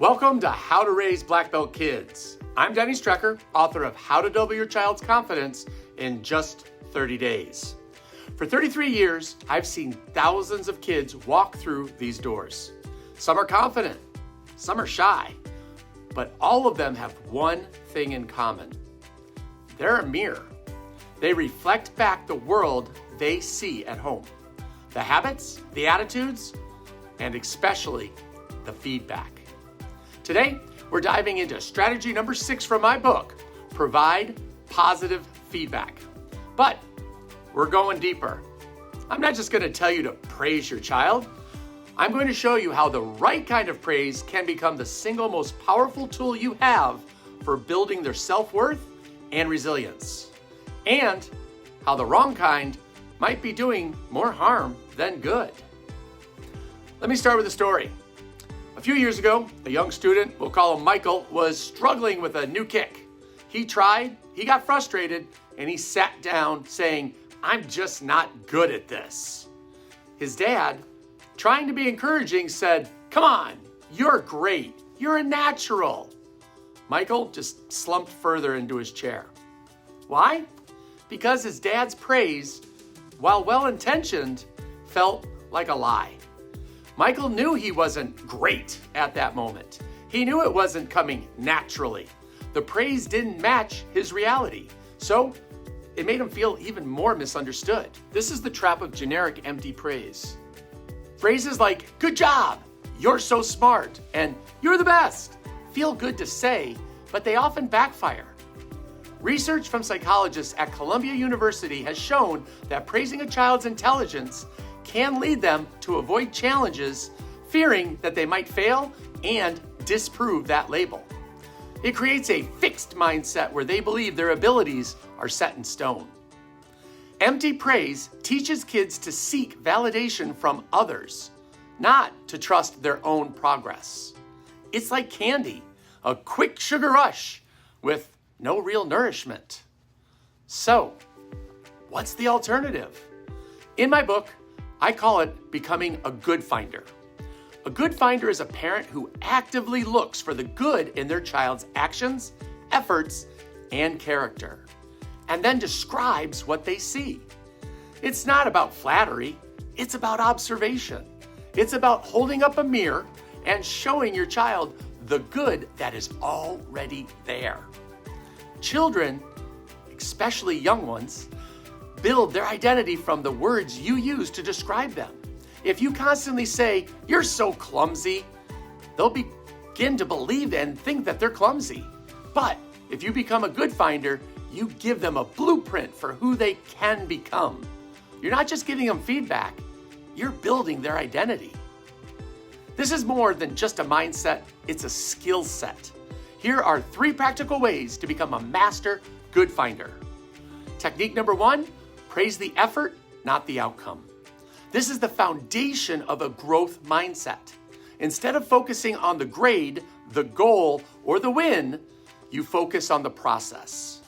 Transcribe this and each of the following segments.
Welcome to How to Raise Black Belt Kids. I'm Denny Strecker, author of How to Double Your Child's Confidence in Just 30 Days. For 33 years, I've seen thousands of kids walk through these doors. Some are confident, some are shy, but all of them have one thing in common. They're a mirror. They reflect back the world they see at home. The habits, the attitudes, and especially the feedback. Today, we're diving into strategy number 6 from my book, Provide Positive Feedback. But we're going deeper. I'm not just going to tell you to praise your child. I'm going to show you how the right kind of praise can become the single most powerful tool you have for building their self-worth and resilience. And how the wrong kind might be doing more harm than good. Let me start with a story. A few years ago, a young student, we'll call him Michael, was struggling with a new kick. He tried, he got frustrated, and he sat down saying, "I'm just not good at this." His dad, trying to be encouraging, said, "Come on, you're great. You're a natural." Michael just slumped further into his chair. Why? Because his dad's praise, while well-intentioned, felt like a lie. Michael knew he wasn't great at that moment. He knew it wasn't coming naturally. The praise didn't match his reality. So it made him feel even more misunderstood. This is the trap of generic empty praise. Phrases like, "Good job," "You're so smart," and "You're the best" feel good to say, but they often backfire. Research from psychologists at Columbia University has shown that praising a child's intelligence can lead them to avoid challenges, fearing that they might fail and disprove that label. It creates a fixed mindset where they believe their abilities are set in stone. Empty praise teaches kids to seek validation from others, not to trust their own progress. It's like candy, a quick sugar rush with no real nourishment. So, what's the alternative? In my book, I call it becoming a good finder. A good finder is a parent who actively looks for the good in their child's actions, efforts, and character, and then describes what they see. It's not about flattery, it's about observation. It's about holding up a mirror and showing your child the good that is already there. Children, especially young ones, build their identity from the words you use to describe them. If you constantly say, "You're so clumsy," they'll begin to believe and think that they're clumsy. But if you become a good finder, you give them a blueprint for who they can become. You're not just giving them feedback, you're building their identity. This is more than just a mindset, it's a skill set. Here are 3 practical ways to become a master good finder. Technique number 1, praise the effort, not the outcome. This is the foundation of a growth mindset. Instead of focusing on the grade, the goal, or the win, you focus on the process.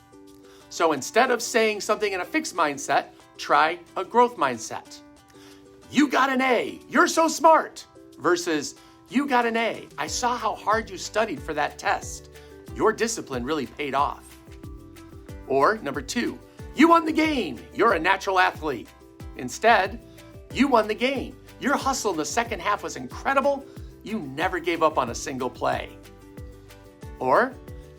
So instead of saying something in a fixed mindset, try a growth mindset. "You got an A, you're so smart," versus "You got an A, I saw how hard you studied for that test. Your discipline really paid off." Or number 2, "You won the game, you're a natural athlete." Instead, "You won the game. Your hustle in the second half was incredible. You never gave up on a single play." Or,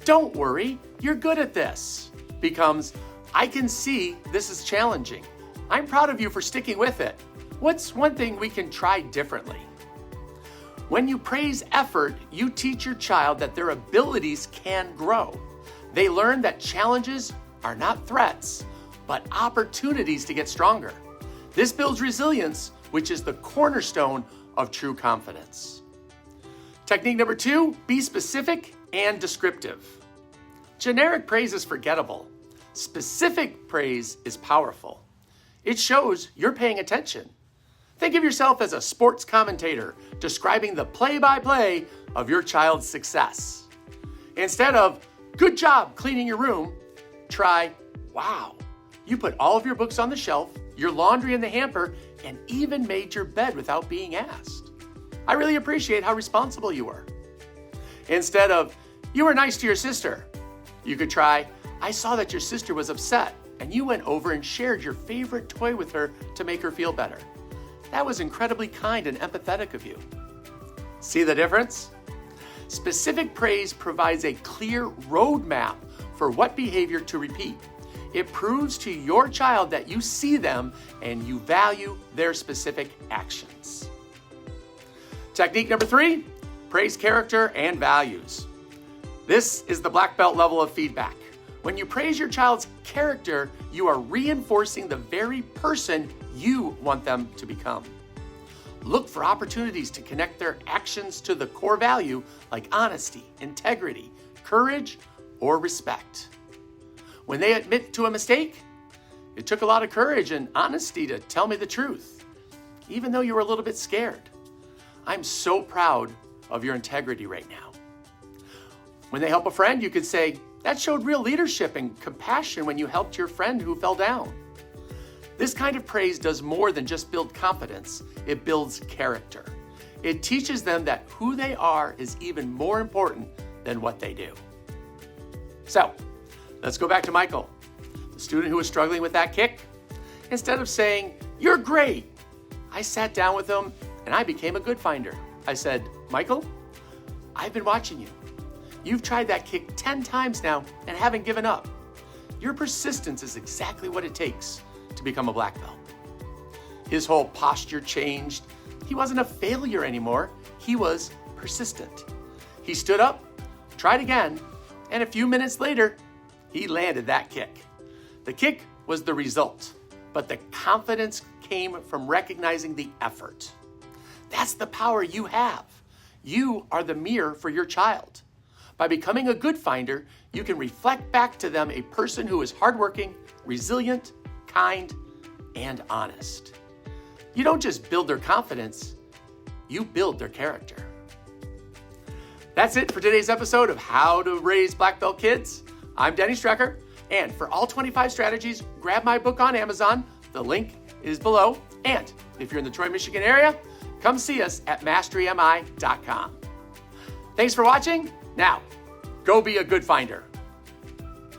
"Don't worry, you're good at this," becomes, "I can see this is challenging. I'm proud of you for sticking with it. What's one thing we can try differently?" When you praise effort, you teach your child that their abilities can grow. They learn that challenges are not threats, but opportunities to get stronger. This builds resilience, which is the cornerstone of true confidence. Technique number 2, be specific and descriptive. Generic praise is forgettable. Specific praise is powerful. It shows you're paying attention. Think of yourself as a sports commentator describing the play-by-play of your child's success. Instead of, "Good job cleaning your room," try, "Wow, you put all of your books on the shelf, your laundry in the hamper, and even made your bed without being asked. I really appreciate how responsible you were." Instead of, "You were nice to your sister," you could try, "I saw that your sister was upset and you went over and shared your favorite toy with her to make her feel better. That was incredibly kind and empathetic of you." See the difference? Specific praise provides a clear roadmap for what behavior to repeat. It proves to your child that you see them and you value their specific actions. Technique number 3, praise character and values. This is the black belt level of feedback. When you praise your child's character, you are reinforcing the very person you want them to become. Look for opportunities to connect their actions to the core value like honesty, integrity, courage, or respect. When they admit to a mistake, "It took a lot of courage and honesty to tell me the truth, even though you were a little bit scared. I'm so proud of your integrity right now." When they help a friend, you could say, "That showed real leadership and compassion when you helped your friend who fell down." This kind of praise does more than just build confidence, it builds character. It teaches them that who they are is even more important than what they do. So, let's go back to Michael, the student who was struggling with that kick. Instead of saying, "You're great," I sat down with him and I became a good finder. I said, "Michael, I've been watching you. You've tried that kick 10 times now and haven't given up. Your persistence is exactly what it takes to become a black belt." His whole posture changed. He wasn't a failure anymore. He was persistent. He stood up, tried again, and a few minutes later, he landed that kick. The kick was the result, but the confidence came from recognizing the effort. That's the power you have. You are the mirror for your child. By becoming a good finder, you can reflect back to them a person who is hardworking, resilient, kind, and honest. You don't just build their confidence, you build their character. That's it for today's episode of How to Raise Black Belt Kids. I'm Denny Strecker, and for all 25 strategies, grab my book on Amazon. The link is below. And if you're in the Troy, Michigan area, come see us at masterymi.com. Thanks for watching. Now, go be a good finder.